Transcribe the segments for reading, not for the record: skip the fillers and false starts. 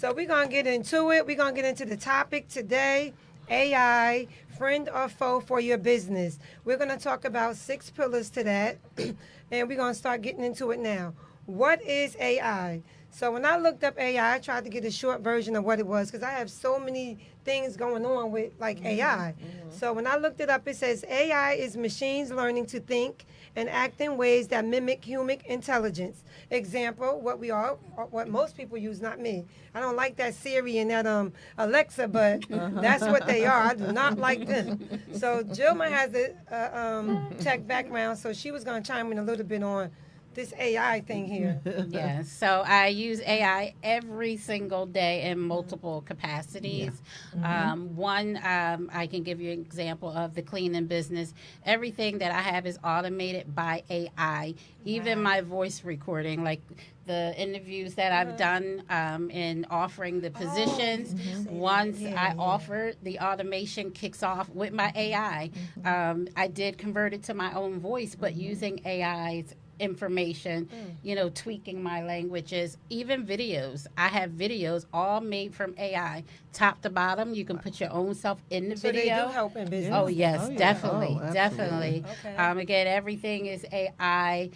So we're going to get into it. We're going to get into the topic today, AI, friend or foe for your business. We're going to talk about 6 pillars to that, and we're going to start getting into it now. What is AI? So when I looked up AI, I tried to get a short version of what it was because I have so many things going on with like AI. So when I looked it up, it says AI is machines learning to think and act in ways that mimic human intelligence. Example, what most people use, not me. I don't like that Siri and that Alexa, but that's what they are. I do not like them. So Jilma has a tech background, so she was going to chime in a little bit on this AI thing here. Yeah, so I use AI every single day in multiple capacities. One, I can give you an example of the cleaning business. Everything that I have is automated by AI, even my voice recording, like the interviews that I've done in offering the positions. Once I offer, the automation kicks off with my AI. I did convert it to my own voice, but using AI's information, tweaking my languages, even videos. I have videos all made from AI, top to bottom. You can put your own self in the video. So they do help in business. Oh yes, definitely, Oh, definitely. Okay. Again, everything is AI,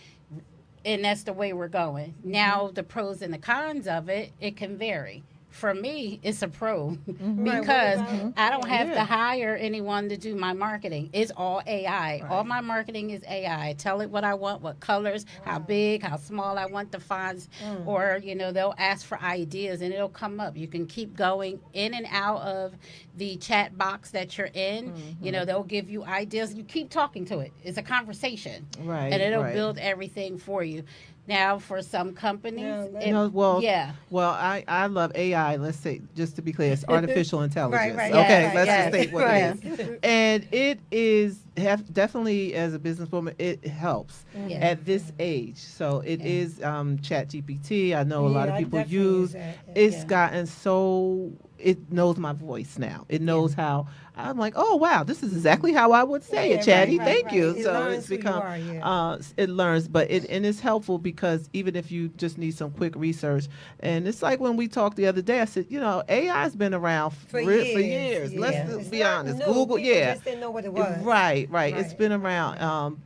and that's the way we're going. Now, the pros and the cons of it, it can vary. For me, it's a pro because I don't have to hire anyone to do my marketing. It's all AI. All my marketing is AI. Tell it what I want, what colors, how big, how small I want the fonts, or, they'll ask for ideas and it'll come up. You can keep going in and out of the chat box that you're in. They'll give you ideas. You keep talking to it. It's a conversation. Right. And it'll build everything for you. Now, for some companies, Well, I love AI. Let's say, just to be clear, it's artificial intelligence. Right. Okay, let's yes. just state what it is. And it is definitely, as a businesswoman, it helps at this age. So it is Chat GPT. I know a lot of people use. It's gotten so. It knows my voice now. It knows how. I'm like, oh wow, this is exactly how I would say it, Chatty. Thank you. It so learns it's who you become, are, it learns, but it's helpful because even if you just need some quick research, and it's like when we talked the other day, I said, AI's been around for years. Let's be honest. Google, People just didn't know what it was. Right. It's been around.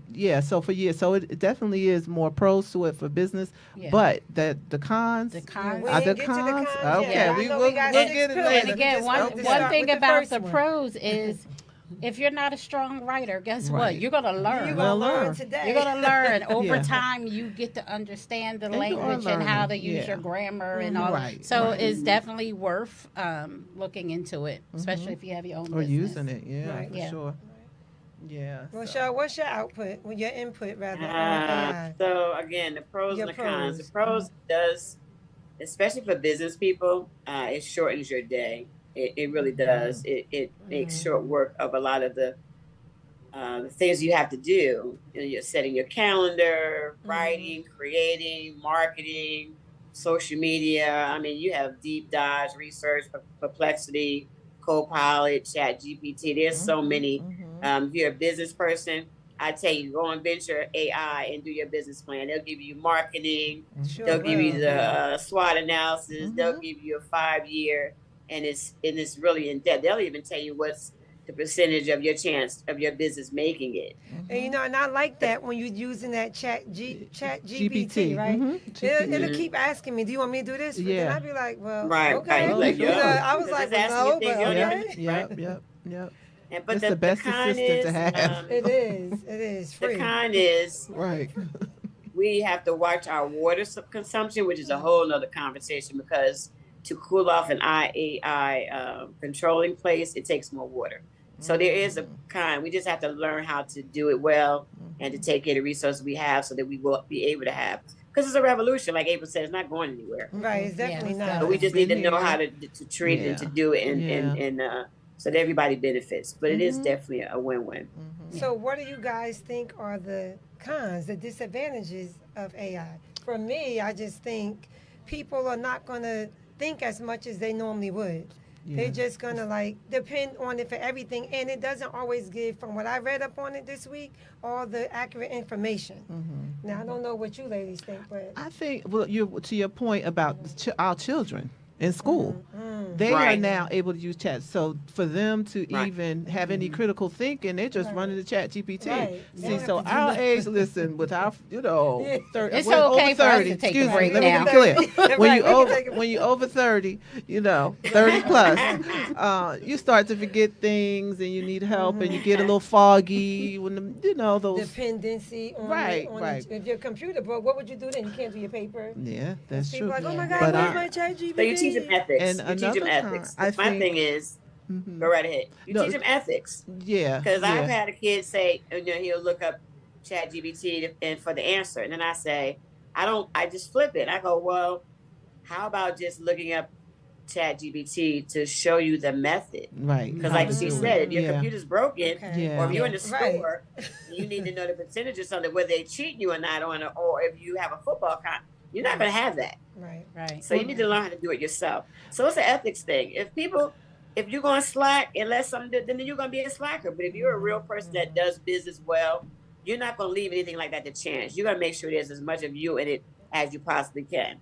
So for years. So it definitely is more pros to it for business, but the cons. The cons. We Are the didn't get to the cons? cons Okay, yet. we'll get it later. And again, one thing about the one. pros is if you're not a strong writer, guess what? You're going to learn. You're going to learn today. You're going to learn. Over time, you get to understand the language and how to use your grammar and all. So it's definitely worth looking into it, especially if you have your own business. Or using it, for sure. Yeah. Well, what's your output? Well, your input, rather, on AI? So, again, the pros and the cons. The pros does, especially for business people, it shortens your day. It really does. It makes short work of a lot of the things you have to do. You're setting your calendar, writing, creating, marketing, social media. I mean, you have deep dives, research, Perplexity, Copilot, Chat GPT. There's so many. If you're a business person, I tell you, go and venture AI and do your business plan. They'll give you marketing. They'll give you the SWOT analysis. They'll give you a 5-year. And it's really in depth. They'll even tell you what's the percentage of your chance of your business making it. And and I like that when you're using that chat GPT, right? It'll keep asking me, "Do you want me to do this?" And I'd be like, "Well, okay." I was like, "Well, no, but okay." Yep. But it's the best assistant to have. It is free. The con is we have to watch our water consumption, which is a whole nother conversation because to cool off an AI controlling place, it takes more water. So there is a kind. We just have to learn how to do it well and to take care of the resources we have so that we will be able to have. Because it's a revolution, like April said, it's not going anywhere. Right, it's definitely not. But we just need to know how to treat it and to do it and so that everybody benefits. But it is definitely a win-win. So what do you guys think are the cons, the disadvantages of AI? For me, I just think people are not going to think as much as they normally would. They're just going to depend on it for everything. And it doesn't always give, from what I read up on it this week, all the accurate information. Now, I don't know what you ladies think, but I think, to your point about our children. in school. They are now able to use chat. So for them to even have any critical thinking, they're just running the chat GPT. Right. See, so our age, listen, with our, It's over okay for us 30, to take excuse a me, break let me now. be clear. Right, When you're over 30, 30 plus, you start to forget things and you need help and you get a little foggy when those dependency on, right. If your computer broke, what would you do then? You can't do your paper. Yeah, that's People true. like, oh my God, But where's my chat GPT? So you teach them ethics. And you teach them ethics. My thing is, go right ahead. You teach them ethics. Yeah. Because I've had a kid say, he'll look up chat GPT and for the answer. And then I say, I just flip it. I go, well, how about just looking up chat GPT to show you the method? Right. Because like she said, if your computer's broken or if you're in the store, you need to know the percentage of something, whether they cheat you or not or if you have a football account, you're not going to have that. Right. So you need to learn how to do it yourself. So it's an ethics thing. If you're going to slack and let something, then you're going to be a slacker. But if you're a real person that does business well, you're not going to leave anything like that to chance. You're going to make sure there's as much of you in it as you possibly can.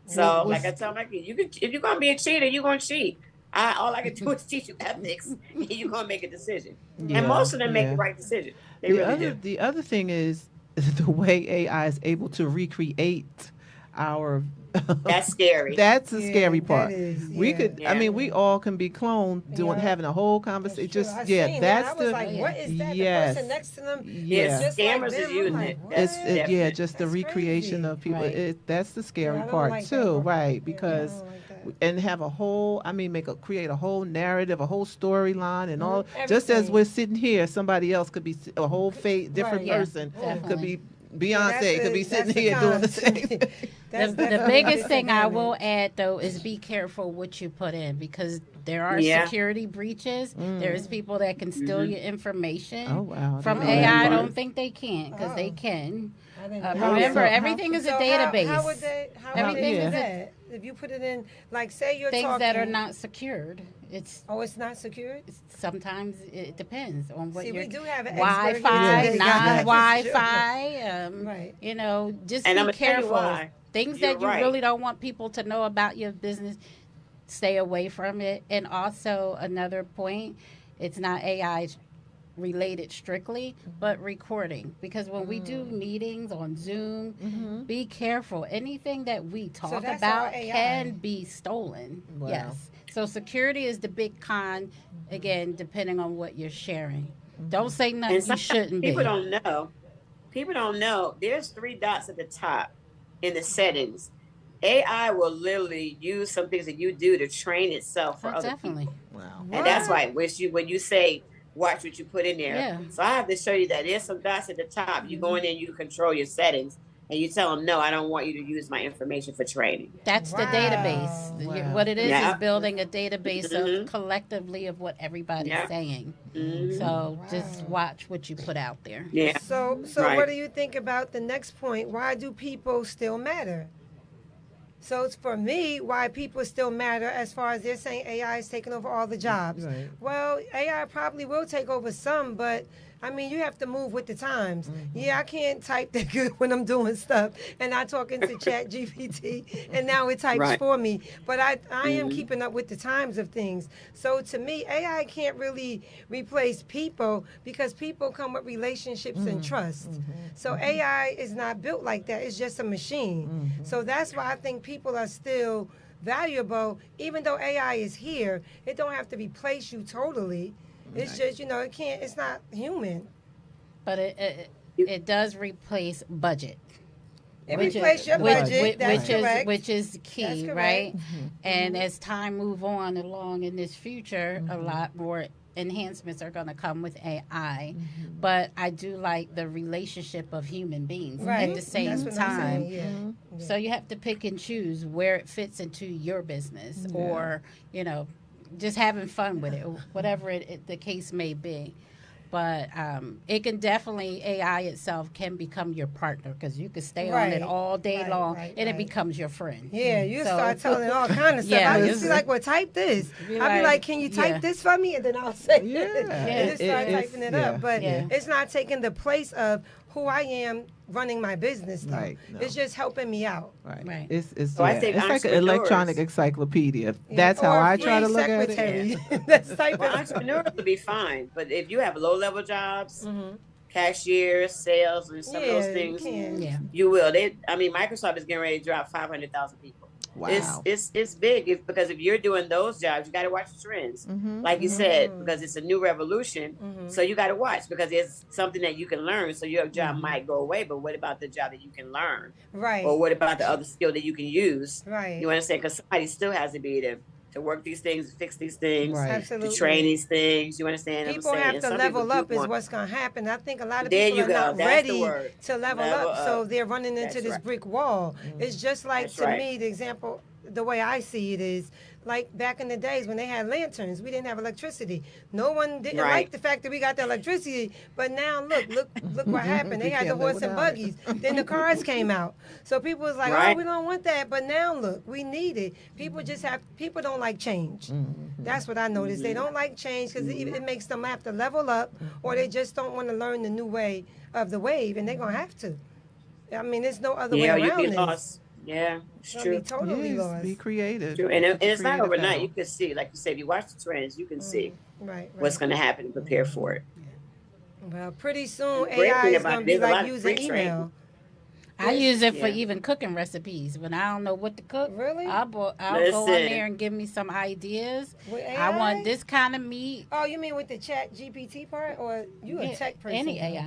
So like I tell my kids, if you're going to be a cheater, you're going to cheat. All I can do is teach you ethics, and you're going to make a decision. Yeah, and most of them make the right decision. They really do. The other thing is the way AI is able to recreate our that's scary. That's the scary part. We could, I mean, we all can be cloned having a whole conversation. Just that's the like, what is that? yes, the person next to them. Yes, scammers is using it. Just the recreation of people. Right. That's the scary part too, right? Because and have a whole, create a whole narrative, a whole storyline, and all. Just as we're sitting here, somebody else could be a whole different person could be. Beyonce could be sitting here doing the same thing. The biggest thing I will add, though, is be careful what you put in, because there are security breaches. There's people that can steal your information. From AI, I don't think they can, because they can. Remember, everything is a database. How would everything is that? If you put it in, like, say you're things talking, that are not secured. It's not secured. Sometimes it depends on what we do have an Wi-Fi, non-Wi-Fi. Right. Just be careful. Things that you really don't want people to know about your business, stay away from it. And also another point, it's not AI related strictly, but recording, because when we do meetings on Zoom, be careful. Anything that we talk about can be stolen. Wow. Yes. So security is the big con, again, depending on what you're sharing. Don't say nothing you shouldn't be. People don't know. There's 3 dots at the top in the settings. AI will literally use some things that you do to train itself for other people. Wow. And that's why when you say, watch what you put in there. Yeah. So I have to show you that there's some dots at the top. You go in there, you control your settings, and you tell them, no, I don't want you to use my information for training. That's the database. Wow. What it is building a database of collectively of what everybody's saying. So just watch what you put out there. Yeah. So what do you think about the next point? Why do people still matter? So it's for me why people still matter as far as they're saying AI is taking over all the jobs. Right. Well, AI probably will take over some, but you have to move with the times. Yeah, I can't type that good when I'm doing stuff and I talk into Chat GPT and now it types for me. But I am keeping up with the times of things. So to me, AI can't really replace people because people come with relationships and trust. So AI is not built like that. It's just a machine. So that's why I think people are still valuable. Even though AI is here, it don't have to replace you totally. It's just, it's not human. But it does replace budget. It replaces your budget, that's correct. Which is key, right? And as time move on along in this future, a lot more enhancements are going to come with AI. But I do like the relationship of human beings at the same time. So you have to pick and choose where it fits into your business or, just having fun with it, whatever the case may be. But it can definitely, AI itself can become your partner because you can stay on it all day long and it becomes your friend. Yeah, you start telling it all kind of stuff. I just be like, well, type this. I'll be like, can you type this for me? And then I'll say it. And just start typing it up. But it's not taking the place of who I am running my business, though. Right, no. It's just helping me out. Right. It's So I think it's like an entrepreneurs- electronic encyclopedia. Yeah, That's how or a I try free to look at it. secretary. That's type Well, of entrepreneurs will be fine, but if you have low-level jobs, Mhm. cashier, sales, and some of those Yeah, you things, can. Yeah. you will. Microsoft is getting ready to drop 500,000 people. Wow. It's big because if you're doing those jobs, you got to watch the trends, Mhm. like you said, because it's a new revolution. So you got to watch because it's something that you can learn. So your job might go away, but what about the job that you can learn, Right. or what about the other skill that you can use? Right. You understand? Because somebody still has to be there to work these things, fix these things, Right. Absolutely. to train these things. You understand? what I'm People saying? have And to some level people do up is want- what's going to happen. I think a lot of There people you are go. not That's ready the word. to level Level up, so up. they're running into That's this right. brick wall. It's just like, That's to right. me, the example, the way I see it is, like back in the days when they had lanterns, we didn't have electricity. No one didn't Right. like the fact that we got the electricity, but now look what happened. They We had the can't live horse and without buggies. Then the cars came out. So people was like, Right. oh, we don't want that, but now look, we need it. People don't like change. That's what I noticed. They don't like change because it makes them have to level up, or they just don't want to learn the new way of the wave, and they're going to have to. I mean, there's no other way Yeah, around you'd be this. lost. Yeah, it's They'll true. be totally Yes, lost. be creative. True. And Get your it's not creative overnight. out. You can see, like you said, if you watch the trends, you can see Right. what's going to happen and prepare for it. Well, pretty soon The great AI thing is about going to it, be there's a lot like of using free training. email. I use it for Yeah. even cooking recipes. When I don't know what to cook, Really? I'll go on Listen. there and give me some ideas. With I want AI? this kind of meat. Oh, you mean with the chat GPT part, or you a Yeah, tech person? Any AI.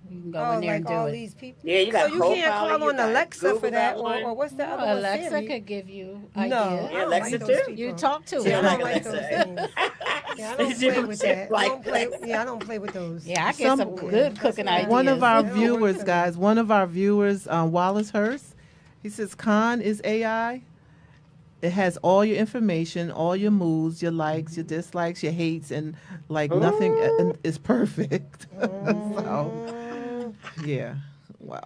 You can go Oh, in there like and do all it. these people. Yeah, you got So you can't Copilot, call you on got Alexa Google for that, got one. or what's the No, other one? Alexa Siri? could give you No, ideas. I Yeah, don't Alexa like those too. people. You talk to Yeah, I it. don't like like Alexa. those things. Yeah, I don't Did you play with that. I like don't play. Alexa? Yeah, I don't play with those. Yeah, I get Some- some good cooking ideas. One of our Yeah. viewers, guys, Wallace Hurst, he says, Khan is AI. It has all your information, all your moods, your likes, your dislikes, your hates, and like nothing is perfect. So, yeah. Wow.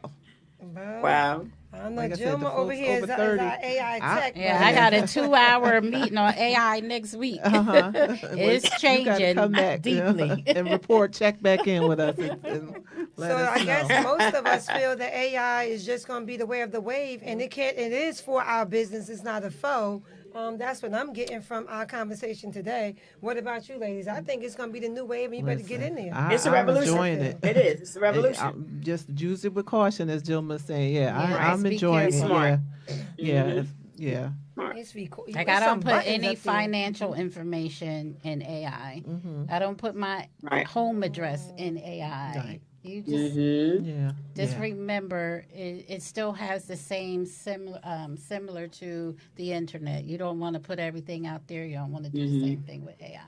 Well, Wow. I don't know. Like I said, the Jilma over folks here is over our 30. AI tech. Yeah, but- I got a 2-hour meeting on AI next week. Uh-huh. It's You gotta changing come back, deeply. and report, check back in with us and let So us I know. guess most of us feel that AI is just going to be the way of the wave, and it is for our business. It's not a foe. That's what I'm getting from our conversation today. What about you, ladies? I think it's going to be the new wave, and you better get in there. It's a I'm revolution. enjoying it. It is. It's a revolution. Just use it with caution, as Jilma's saying. Yeah, Yeah, I'm be enjoying it. careful. Smart. Yeah, Mhm. yeah. It's cool. Like, Put I some don't put buttons any up there. financial information in AI. I don't put my Right. home address in AI. Right. You just Mm-hmm. Yeah. just yeah. remember, it still has the same similar to the internet. You don't want to put everything out there. You don't want to do the same thing with AI.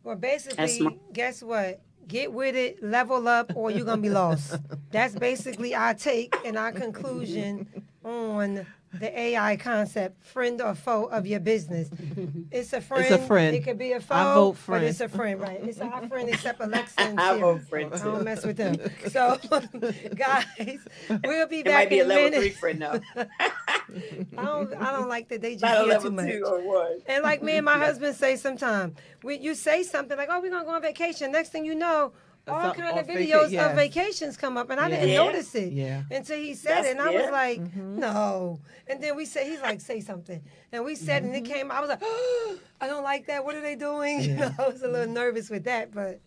Well, That's basically, smart. guess what? Get with it, level up, or you're going to be lost. That's basically our take and our conclusion on the AI concept, friend or foe of your business. It's a friend. It's a friend. It could be a foe, I vote but friend. it's a friend, right? It's our friend except Alexa and I Siri. vote friend I too. don't mess with them. So, guys, we'll be It back might be in a level 3 minute. friend though. I don't like that they just Not a hear level too much. 2 or 1. And like me and my husband say sometimes, you say something like, "Oh, we're gonna go on vacation." Next thing you know, all Something kind of off videos yes. of vacations come up, and I Yeah. didn't Yeah. notice it Yeah. until he said That's- it, and I yeah. was like, "No." And then he's like, "Say something," and we said, and it came. I was like, oh, "I don't like that. What are they doing?" You know, I was a little nervous with that, but.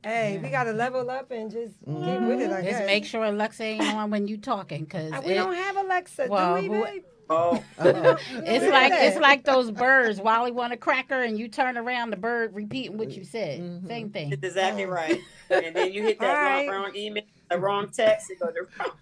Hey, we gotta level up and just get with it. I Just guess. make sure Alexa ain't on when you talking, cause We don't have Alexa, Well, do we, who- babe? Oh, it's do like that. it's like those birds. Wally want a cracker, and you turn around, the bird repeating what you said. Same thing. that's exactly right. And then you hit that All right. wrong email, the wrong text, it goes the wrong.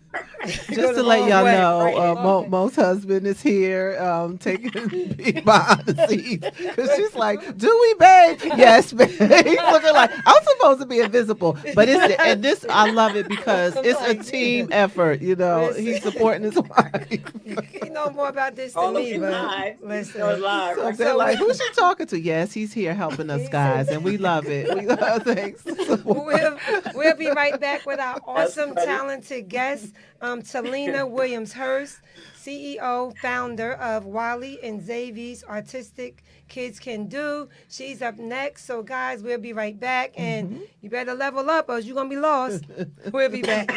Just to let y'all know, Right. Mo's husband is here taking behind the scenes. Because she's like, do we, babe? Yes, babe. He's looking like, I'm supposed to be invisible. But I love it because it's a team effort. You know, Listen. he's supporting his wife. You know more about this All than of me, it but live. listen. It was live. So Right? they're like, who's she talking to? Yes, he's here helping us, guys. And we love it. We love thanks. We'll be right back with our That's awesome, funny. talented guest, Talina Williams-Hurst, CEO, founder of Wally and Xavier's Artistic Kids Can Do. She's up next. So, guys, we'll be right back. And you better level up or you're going to be lost. We'll be back.